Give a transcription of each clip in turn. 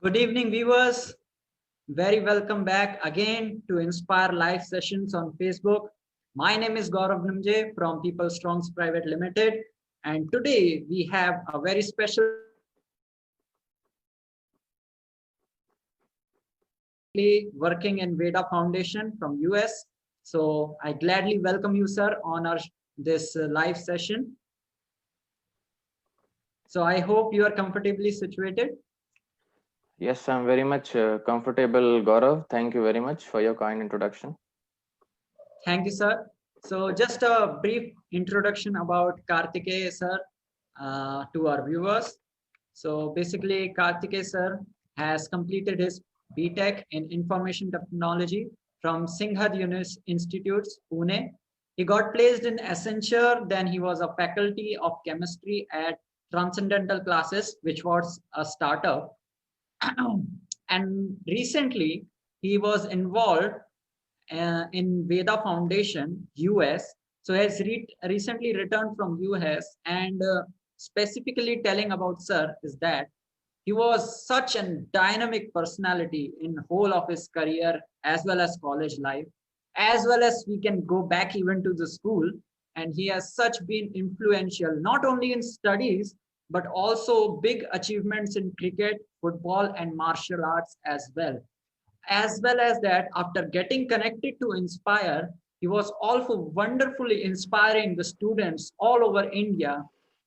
Good evening, viewers. Very welcome back again to Inspire Live Sessions on Facebook. My name is Gaurav Namje from People Strongs Private Limited, and today we have a very special working in Veda Foundation from US. So I gladly welcome you, sir, on our this live session. So I hope you are comfortably situated. Yes, I'm very much comfortable, Gaurav. Thank you very much for your kind introduction. Thank you, sir. So just a brief introduction about Karthikeya, sir, to our viewers. So basically, Karthikeya, sir, has completed his BTech in Information Technology from Singhad Institutes, Pune. He got placed in Accenture, then he was a faculty of chemistry at Transcendental Classes, which was a startup. And recently, he was involved in Veda Foundation, US. So has recently returned from US, and specifically telling about Sir is that he was such a dynamic personality in whole of his career as well as college life, as well as we can go back even to the school. And he has such been influential not only in studies but also big achievements in cricket, football, and martial arts as well as that after getting connected to Inspire, he was also wonderfully inspiring the students all over India,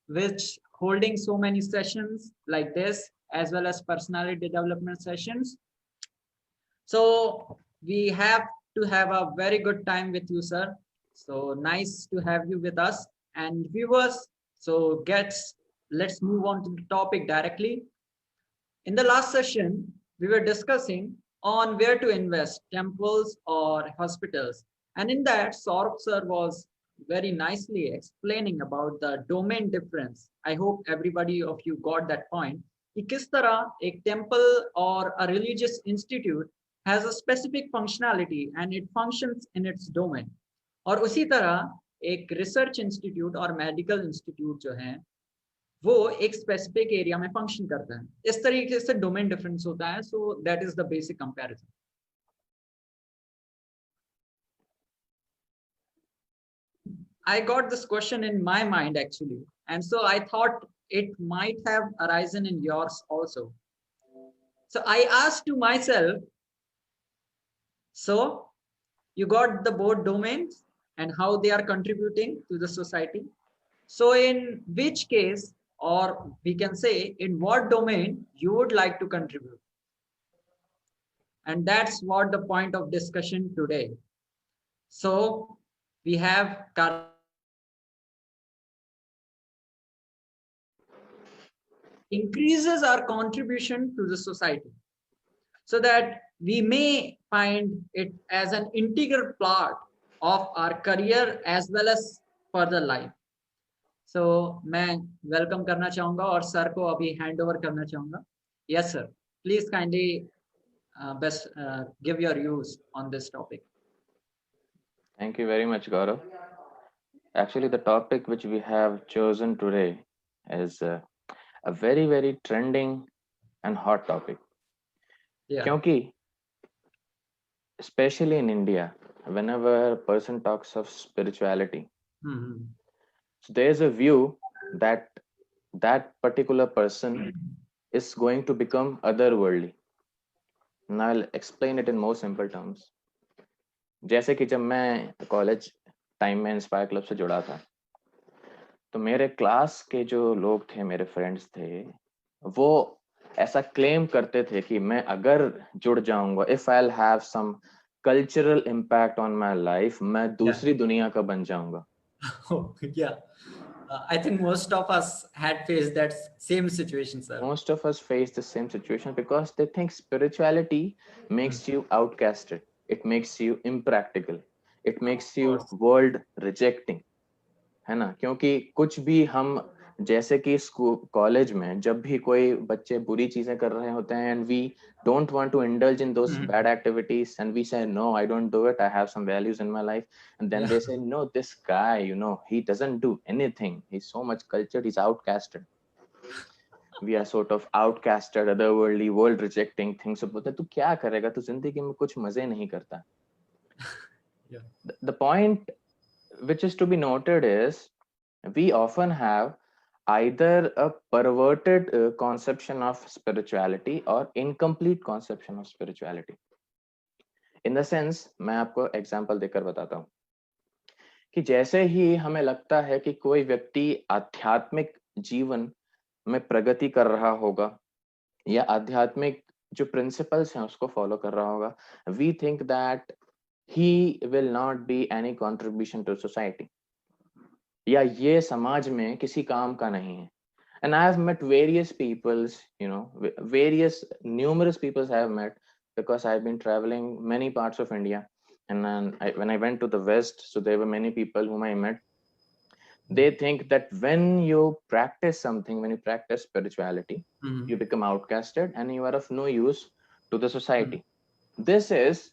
which holding so many sessions like this, as well as personality development sessions. So we have to have a very good time with you, sir. So nice to have you with us and viewers. So let's move on to the topic directly. In the last session, we were discussing on where to invest, temples or hospitals. And in that, Saurabh sir was very nicely explaining about the domain difference. I hope everybody of you got that point. कि किस तरह एक temple or a religious institute has a specific functionality and it functions in its domain. और उसी तरह एक research institute और medical institute जो है वो एक स्पेसिफिक एरिया में फंक्शन करता है. इस तरीके से डोमेन डिफरेंस होता है. So that is the basic comparison. I got this question in my mind actually, and so I thought it might have arisen in yours also. So I asked to myself, so you got the both domains and how they are contributing to the society. So in which case, or we can say in what domain you would like to contribute? And that's what the point of discussion today. So we have increases our contribution to the society so that we may find it as an integral part of our career as well as further life. So मैं welcome करना चाहूंगा और sir को अभी hand over करना चाहूंगा. Yes sir, please kindly best give your views on this topic. Thank you very much, Gaurav. Actually, the topic which we have chosen today is a very, very trending and hot topic. Yeah. Kyunki, especially in India, whenever a person talks of spirituality, so there's a view that that particular person is going to become otherworldly. And I'll explain it in more simple terms. जैसे कि जब मैं college time में inspire club से जुड़ा था तो मेरे क्लास के जो लोग थे, मेरे फ्रेंड्स थे, वो ऐसा क्लेम करते थे कि मैं अगर जुड़ जाऊंगा, if I will have some cultural impact on my life, मैं दूसरी दुनिया का बन जाऊंगा. Yeah. I think most of us had faced that same situation, sir. Most of us face the same situation because they think spirituality makes you outcasted. It makes you impractical. It makes you world rejecting. है ना? क्योंकि कुछ भी हम जैसे कि school college में जब भी कोई बच्चे बुरी चीजें कर रहे होते हैं and we don't want to indulge in those bad activities and we say no, I don't do it, I have some values in my life, and then they say no, this guy, he doesn't do anything, he's so much cultured, he's outcasted. we are sort of outcasted, otherworldly, world rejecting things. So बोलते तू क्या करेगा, तू जिंदगी में कुछ मजे नहीं करता. Yeah. The point which is to be noted is we often have either a perverted conception of spirituality or incomplete conception of spirituality. In the sense, मैं आपको example देकर बताता हूँ कि जैसे ही हमें लगता है कि कोई व्यक्ति आध्यात्मिक जीवन में प्रगति कर रहा होगा या आध्यात्मिक जो प्रिंसिपल्स हैं उसको फॉलो कर रहा होगा, we think that he will not be any contribution to society, या ये समाज में किसी काम का नहीं है. And I have met various peoples, you know, numerous peoples I have met because I've been traveling many parts of India. And then when I went to the West, so there were many people whom I met. They think that when you practice something, when you practice spirituality, you become outcasted and you are of no use to the society. This is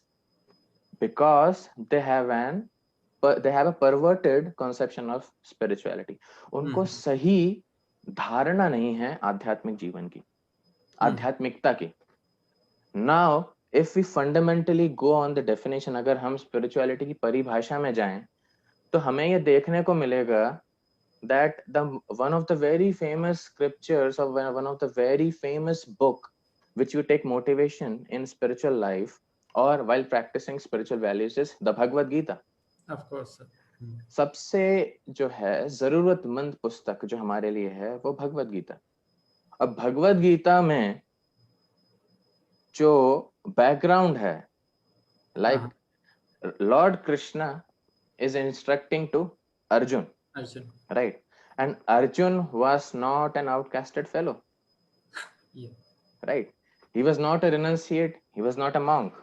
because they have a perverted conception of spirituality. उनको सही धारणा नहीं है आध्यात्मिक जीवन की, आध्यात्मिकता की. Now, if we fundamentally go on the definition, अगर हम spirituality की परिभाषा में जाएं, तो हमें ये देखने को मिलेगा that one of the very famous scriptures or one of the very famous book which you take motivation in spiritual life or while practicing spiritual values is the Bhagavad Gita. Of course, sir. सबसे जो है जरूरतमंद पुस्तक जो हमारे लिए है वो भगवद गीता. अब भगवद गीता में जो बैकग्राउंड है, like Lord Krishna is instructing to Arjun, right? And Arjun was not an outcasted fellow. Yeah. Right? He was not a renunciate, he was not a monk.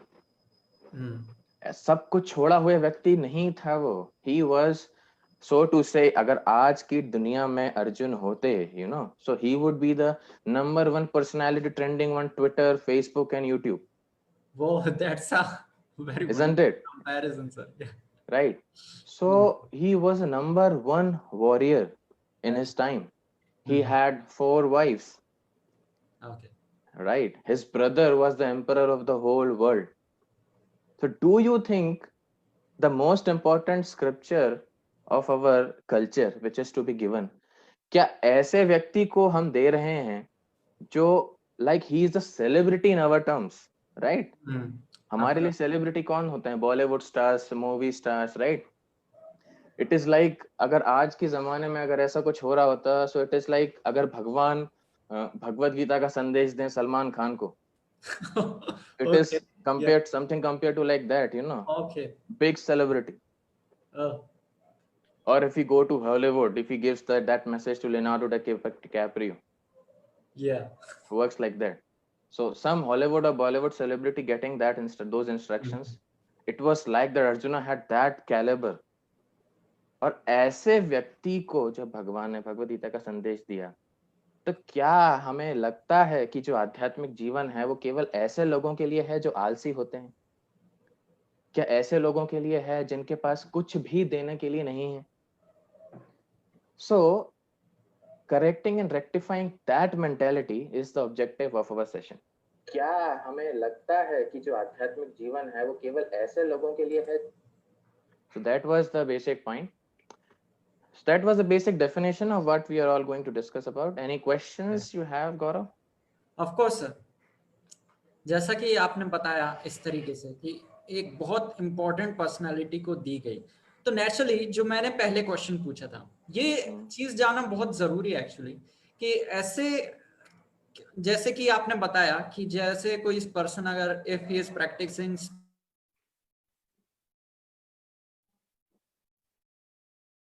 सब कुछ छोड़ा हुए व्यक्ति नहीं था वो. He was, so to say, अगर आज की दुनिया में अर्जुन होते, you know, so he would be the #1 personality trending on Twitter, Facebook and YouTube. Whoa, that's a very Isn't it? Comparison, sir. Yeah. Right. So he was a #1 warrior in his time. He had 4 wives. Okay. Right. His brother was the emperor of the whole world. So do you think the most important scripture of our culture which is to be given, क्या ऐसे व्यक्ति को हम दे रहे हैं जो like he is the celebrity in our terms, right? हमारे लिए सेलिब्रिटी कौन होते हैं? Bollywood stars, movie stars, right? It is like अगर आज के जमाने में अगर ऐसा कुछ हो रहा होता, सो इट इज लाइक अगर भगवान भगवद गीता का संदेश दें सलमान खान को. It is compared something compared to like that, you know. Okay. Big celebrity. Or if we go to Hollywood, if he gives that message to Leonardo DiCaprio. Yeah. Works like that. So some Hollywood or Bollywood celebrity getting those instructions, it was like that Arjuna had that caliber. और ऐसे व्यक्ति को जब भगवान ने भगवद गीता का संदेश दिया, तो क्या हमें लगता है कि जो आध्यात्मिक जीवन है वो केवल ऐसे लोगों के लिए है जो आलसी होते हैं? क्या ऐसे लोगों के लिए है जिनके पास कुछ भी देने के लिए नहीं है? So correcting and rectifying that mentality is the objective of our session. क्या हमें लगता है कि जो आध्यात्मिक जीवन है वो केवल ऐसे लोगों के लिए है? So that was the basic point. So that was the basic definition of what we are all going to discuss about. Any questions you have, Gaurav? Of course, sir. जैसा कि आपने बताया इस तरीके से कि एक बहुत इम्पोर्टेंट पर्सनालिटी को दी गई, तो नेचुरली जो मैंने पहले क्वेश्चन पूछा था, ये चीज जानना बहुत जरूरी है एक्चुअली, कि ऐसे जैसे कि आपने बताया कि जैसे कोई इस पर्सन अगर if he is practising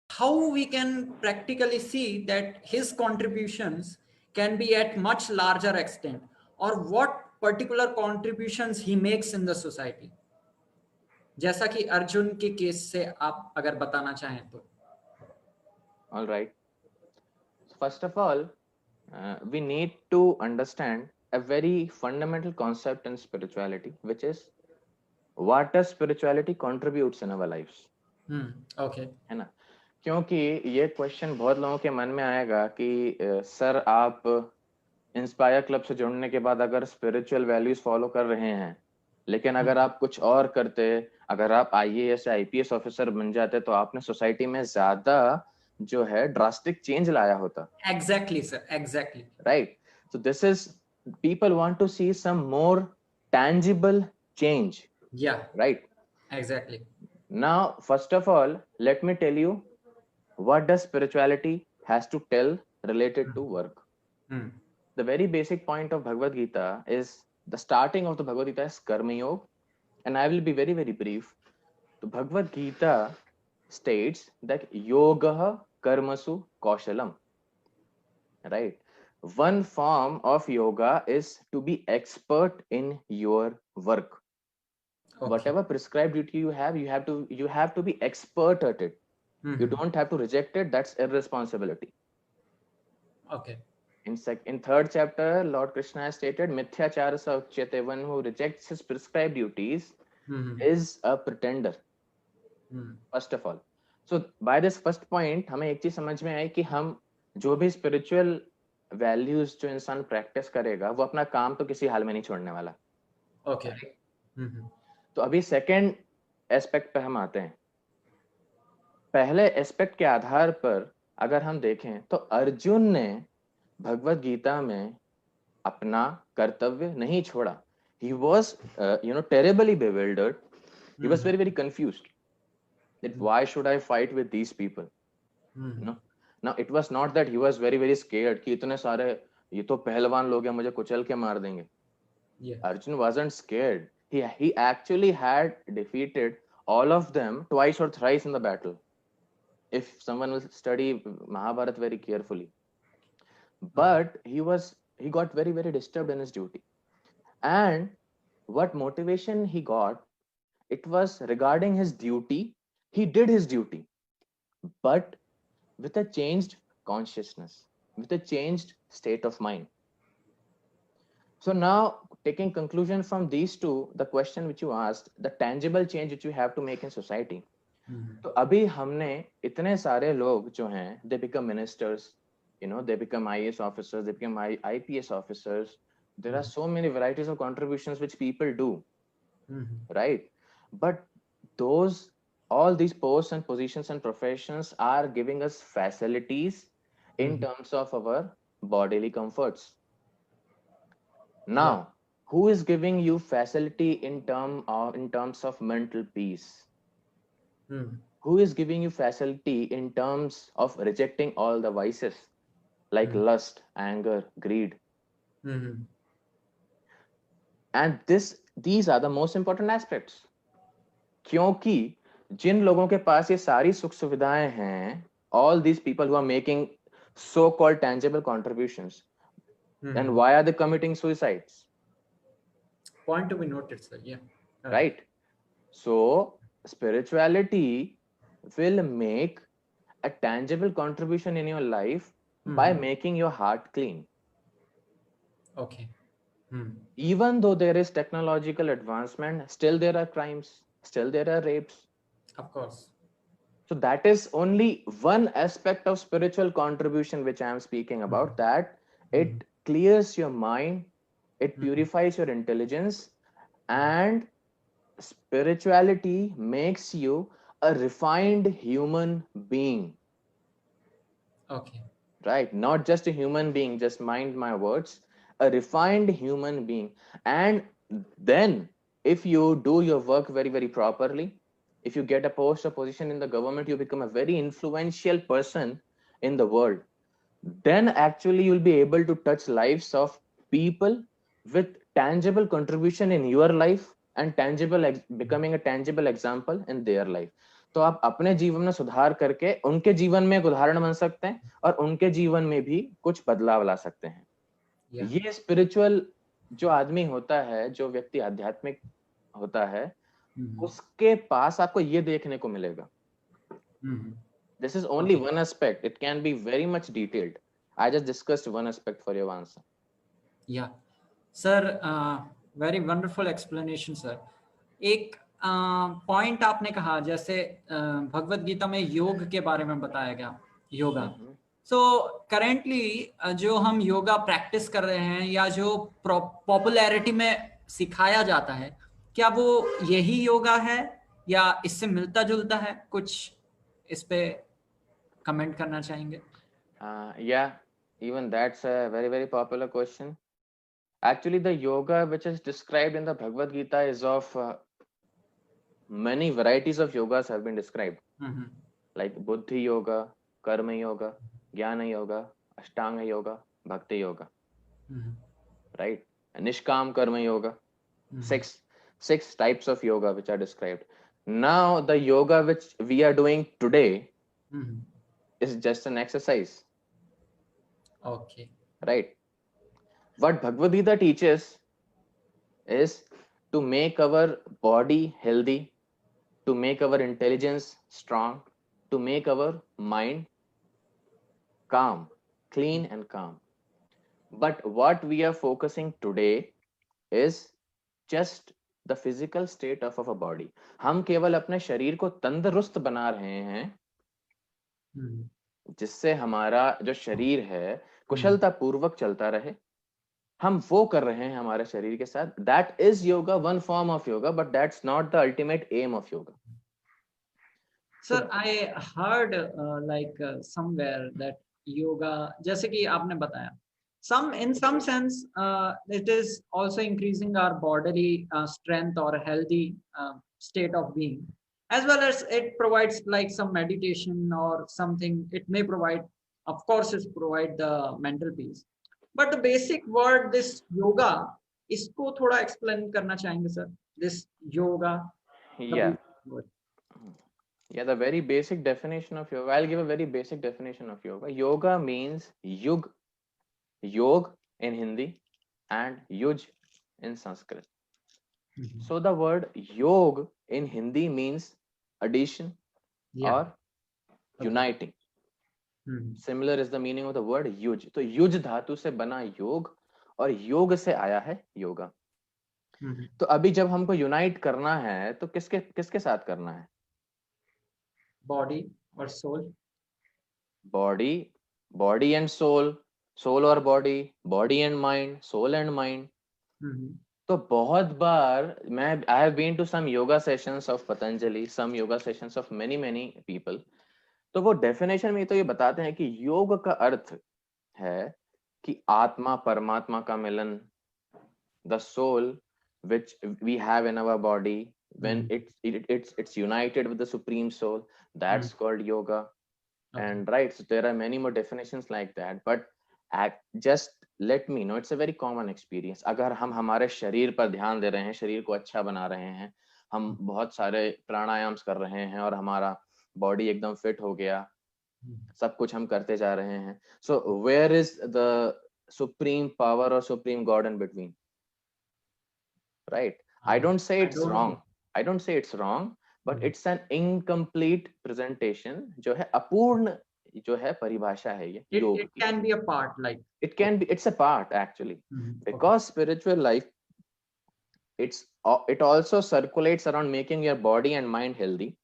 how we can practically see that his contributions can be at much larger extent, or what particular contributions he makes in the society, जैसा कि अर्जुन के केस से आप अगर बताना चाहें तो. All right. First of all, we need to understand a very fundamental concept in spirituality, which is what does spirituality contributes in our lives. Okay. है ना? क्योंकि ये क्वेश्चन बहुत लोगों के मन में आएगा कि सर आप इंस्पायर क्लब से जुड़ने के बाद अगर स्पिरिचुअल वैल्यूज फॉलो कर रहे हैं, लेकिन अगर आप कुछ और करते, अगर आप आईएएस या आईपीएस ऑफिसर बन जाते, तो आपने सोसाइटी में ज्यादा जो है ड्रास्टिक चेंज लाया होता. Exactly, sir. Exactly. Right. So this is, people want to see some more tangible change. Yeah. Right. Exactly. Now, first of all, let me tell you what does spirituality has to tell related to work. The very basic point of Bhagavad Gita is, the starting of the Bhagavad Gita is Karma Yoga, and I will be very, very brief. The Bhagavad Gita states that Yoga Karmasu Kaushalam. Right. One form of yoga is to be expert in your work. Okay. Whatever prescribed duty you have to be expert at it. You don't have to reject it. That's irresponsibility. Okay. In third chapter, Lord Krishna has stated, Mithyachara Sauchyate, one who rejects his prescribed duties is a pretender. First of all. So by this first point, हमें एक चीज समझ में आई कि हम जो भी spiritual values जो इंसान practice करेगा, वो अपना काम तो किसी हाल में नहीं छोड़ने वाला. Okay. तो अभी second aspect पे हम आते हैं. पहले aspect के आधार पर अगर हम देखें तो अर्जुन ने भगवद गीता में अपना कर्तव्य नहीं छोड़ा. He was terribly bewildered. He was very, very confused. That why should I fight with these people? Now it was not that he was very, very scared कि इतने सारे ये तो पहलवान लोग हैं, मुझे कुचल के मार देंगे. Arjun wasn't scared. He actually had defeated all of them twice or thrice in the battle. If someone will study Mahabharata very carefully. But he got very, very disturbed in his duty. And what motivation he got, it was regarding his duty. He did his duty, but with a changed consciousness, with a changed state of mind. So now, taking conclusion from these two, the question which you asked, the tangible change which you have to make in society. तो अभी हमने इतने सारे लोग जो हैं, they become ministers, they become IAS officers, they become IPS officers. There are so many varieties of contributions which people do, right? But all these posts and positions and professions are giving us facilities in terms of our bodily comforts. Now, who is giving you facility in terms of mental peace? Who is giving you facility in terms of rejecting all the vices like lust, anger, greed? And these are the most important aspects. क्योंकि जिन लोगों के पास ये सारी सुख सुविधाएं हैं, all these people who are making so-called tangible contributions, then why are they committing suicides? Point to be noted, sir. Yeah. Right. So spirituality will make a tangible contribution in your life by making your heart clean. Okay. Even though there is technological advancement, still there are crimes, still there are rapes. Of course. So that is only one aspect of spiritual contribution which I am speaking about, that it clears your mind, it purifies your intelligence, and spirituality makes you a refined human being. Okay. Right? Not just a human being, just mind my words, a refined human being. And then if you do your work very, very properly, if you get a post or position in the government, you become a very influential person in the world. Then actually you'll be able to touch lives of people with tangible contribution in your life and becoming a tangible example in their life. तो आप अपने जीवन में सुधार करके उनके जीवन में एक उदाहरण बन सकते हैं और उनके जीवन में भी कुछ बदलाव ला सकते हैं. ये स्पिरिचुअल जो आदमी होता है, जो व्यक्ति आध्यात्मिक होता है, उसके पास आपको ये देखने को मिलेगा. This is only one aspect. It can be very much detailed. I just discussed one aspect for your answer. Yeah, sir, very wonderful explanation, sir. एक पॉइंट आपने कहा, जैसे भगवत गीता में योग के बारे में बताया गया, योगा. सो करेंटली जो हम योगा प्रैक्टिस कर रहे हैं या जो पॉपुलैरिटी में सिखाया जाता है, क्या वो यही योगा है या इससे मिलता जुलता है? कुछ इस पे कमेंट करना चाहेंगे? Yeah, even that's a very, very popular question. Actually, the yoga which is described in the Bhagavad Gita is of many varieties of yogas have been described, like Buddhi Yoga, Karma Yoga, Jnana Yoga, Ashtanga Yoga, Bhakti Yoga, right? And Nishkam Karma Yoga. Six types of yoga which are described. Now, the yoga which we are doing today is just an exercise. Okay. Right. What Bhagavad Gita teaches is to make our body healthy, to make our intelligence strong, to make our mind calm, clean and calm. But what we are focusing today is just the physical state of our body. हम केवल अपने शरीर को तंदुरुस्त बना रहे हैं, जिससे हमारा जो शरीर है कुशलता पूर्वक चलता रहे, हम वो कर रहे हैं हमारे शरीर के साथ. That is yoga, one form of yoga, but that's not the ultimate aim of yoga. Sir, I heard somewhere that yoga, जैसे कि आपने बताया, in some sense, it is also increasing our bodily strength or healthy state of being, as well as it provides like some meditation or something. It may provide, of course, it provide the mental peace. But the basic word, this yoga, इसको थोड़ा explain करना चाहेंगे sir? This yoga. Yeah. Yeah, the very basic definition of yoga. I'll give a very basic definition of yoga. Yoga means yug, yog in Hindi, and yuj in Sanskrit. So the word yog in Hindi means addition or uniting. Similar is the meaning of the word yuj. तो use धातु से बना योग और योग से आया है योगा. तो अभी जब हमको यूनाइट करना है तो किसके किसके साथ करना है? बॉडी और soul. Body and soul, soul और body, body and mind, soul and mind. तो बहुत बार मैं I have been to some yoga sessions of Patanjali, some yoga sessions of many people. तो वो डेफिनेशन में तो ये बताते हैं कि योग का अर्थ है कि आत्मा परमात्मा का मिलन, the soul which we have in our body, when it's united with the supreme soul, that's called yoga. And right, so there are many more definitions like that, but just let me know, it's a very common experience. अगर हम हमारे शरीर पर ध्यान दे रहे हैं, शरीर को अच्छा बना रहे हैं, हम बहुत सारे प्राणायाम्स कर रहे हैं और हमारा बॉडी एकदम फिट हो गया, सब कुछ हम करते जा रहे हैं. So where is the supreme power or supreme God in between? Right? I don't say it's wrong. I don't say it's wrong, but it's an incomplete presentation. जो है अपूर्ण जो है परिभाषा है ये योग. It can be a part, like it can be. It's a part actually, because spiritual life, it also circulates around making your body and mind healthy.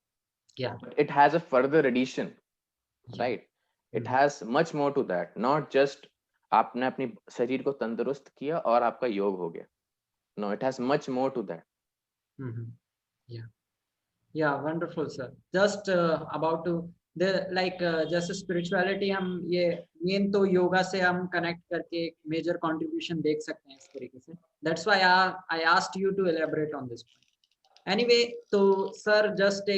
Yeah. But it has a further addition, right? It has much more to that. Not just आपने अपनी शरीर को तंदुरुस्त किया और आपका योग हो गया. No, it has much more to that. Yeah, wonderful, sir. Just about to जैसे spirituality हम ये मेन तो योगा से हम connect करके एक major contribution देख सकते हैं इस तरीके से. That's why I asked you to elaborate on this point. Anyway, so sir, just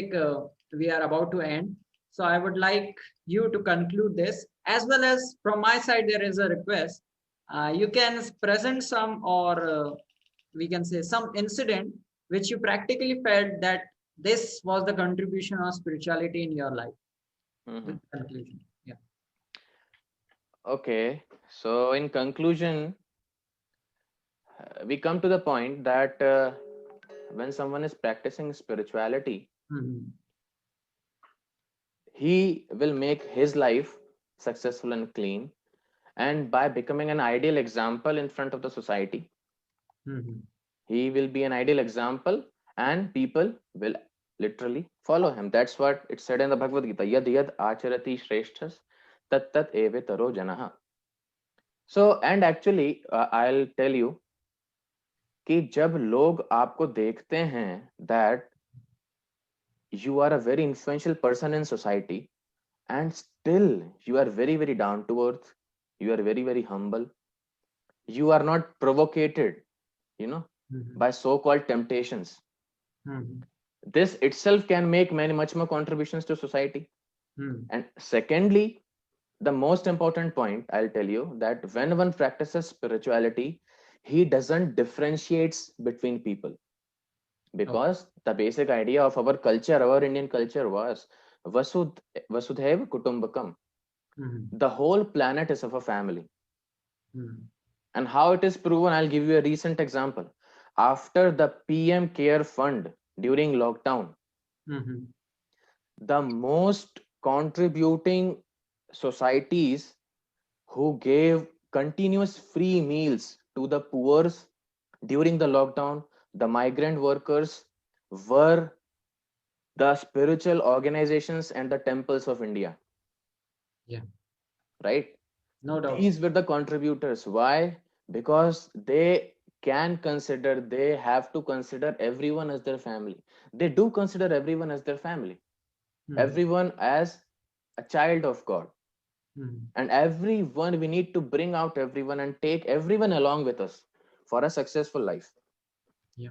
we are about to end. So I would like you to conclude this, as well as from my side there is a request. You can present some or we can say some incident which you practically felt that this was the contribution of spirituality in your life. With conclusion. Yeah. Okay, so in conclusion, we come to the point that when someone is practicing spirituality, he will make his life successful and clean, and by becoming an ideal example in front of the society, he will be an ideal example and people will literally follow him. That's what it said in the Bhagavad Gita. Yad yad acharati shreshthas tat tat evetaro janaha. So, and actually, I'll tell you कि जब लोग आपको देखते हैं that you are a very influential person in society and still you are very very down to earth, you are very very humble, you are not provocated, you know, by so called temptations, this itself can make many much more contributions to society. And secondly, the most important point I'll tell you, that when one practices spirituality, he doesn't differentiates between people, because the basic idea of our culture, our Indian culture, was vasudhaiva kutumbakam. The whole planet is of a family. And how it is proven, I'll give you a recent example. After the PM Care Fund during lockdown, the most contributing societies who gave continuous free meals to the poor during the lockdown, the migrant workers, were the spiritual organizations and the temples of India. Yeah. Right? No doubt. These were the contributors. Why? Because they have to consider everyone as their family. They do consider everyone as their family. Everyone as a child of God. And everyone, we need to bring out everyone and take everyone along with us for a successful life. Yeah.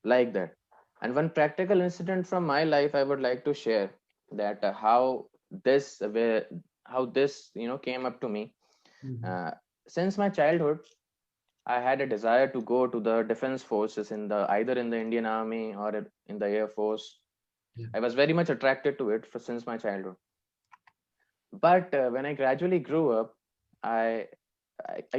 Like that. And one practical incident from my life I would like to share, that how this came up to me. Since my childhood, I had a desire to go to the defense forces, either in the Indian Army or in the Air Force. Yeah. I was very much attracted to it since my childhood. But when I gradually grew up, I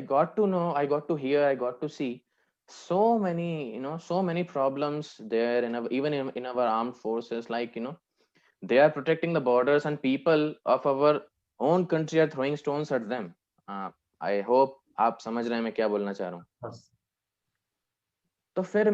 got to know, I got to hear, I got to see so many problems there even in our armed forces. Like, they are protecting the borders and people of our own country are throwing stones at them. I hope आप समझ रहे हैं मैं क्या बोलना चाह रहा हूँ. तो फिर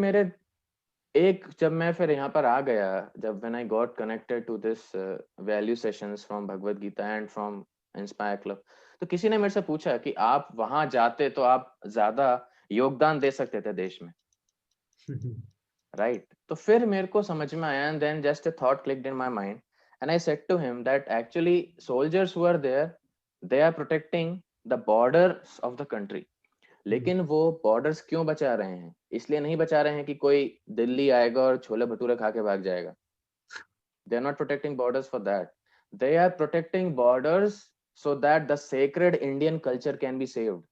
जब मैं फिर यहाँ पर आ गया, जब when I got connected to this value sessions from Bhagavad Gita and from Inspire Club, तो किसी ने मेरे से पूछा कि आप वहां जाते तो आप ज्यादा योगदान दे सकते थे देश में. Right? तो फिर मेरे को समझ में आया, and then just a thought clicked in my mind, and I said to him that actually soldiers who are there, they are protecting the borders of the country. लेकिन वो बॉर्डर्स क्यों बचा रहे हैं? इसलिए नहीं बचा रहे हैं कि कोई दिल्ली आएगा और छोले भटूरे खा के भाग जाएगा. They are not protecting borders for that. They are protecting borders so that the sacred Indian culture can be saved.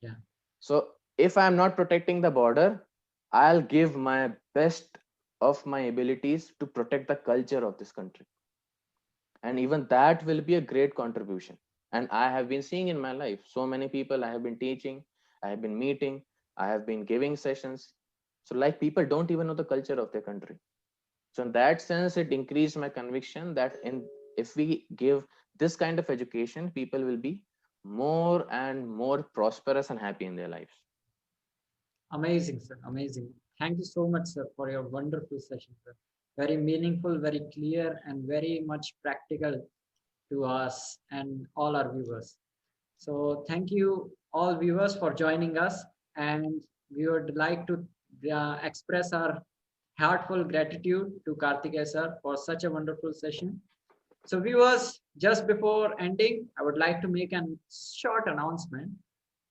Yeah. So if I am not protecting the border, I'll give my best of my abilities to protect the culture of this country. And even that will be a great contribution. And I have been seeing in my life so many people I have been teaching, I have been meeting, I have been giving sessions. So like people don't even know the culture of their country. So in that sense, it increased my conviction that if we give this kind of education, people will be more and more prosperous and happy in their lives. Amazing, sir. Amazing. Thank you so much, sir, for your wonderful session, sir. Very meaningful, very clear, and very much practical to us and all our viewers. So thank you all viewers for joining us, and we would like to express our heartfelt gratitude to Karthikeya sir for such a wonderful session. So viewers, just before ending, I would like to make a short announcement.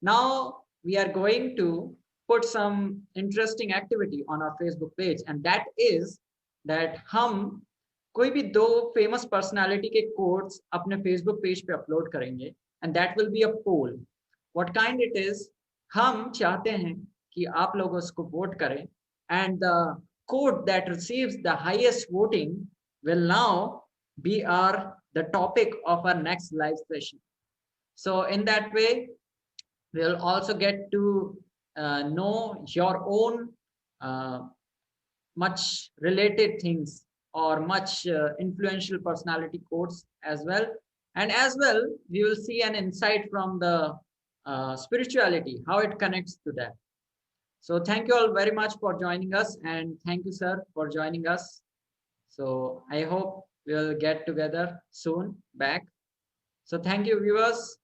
Now we are going to put some interesting activity on our Facebook page, and that is that हम कोई भी दो famous personality के quotes अपने Facebook page पे upload करेंगे, and that will be a poll. What kind it is? हम चाहते हैं कि आप लोग उसको vote करें, and the quote that receives the highest voting will now be the topic of our next live session. So in that way, we'll also get to know your own much related things or much influential personality quotes as well. And as well, we will see an insight from the spirituality, how it connects to that. So thank you all very much for joining us, and thank you, sir, for joining us. So I hope we'll get together soon back. So thank you, viewers.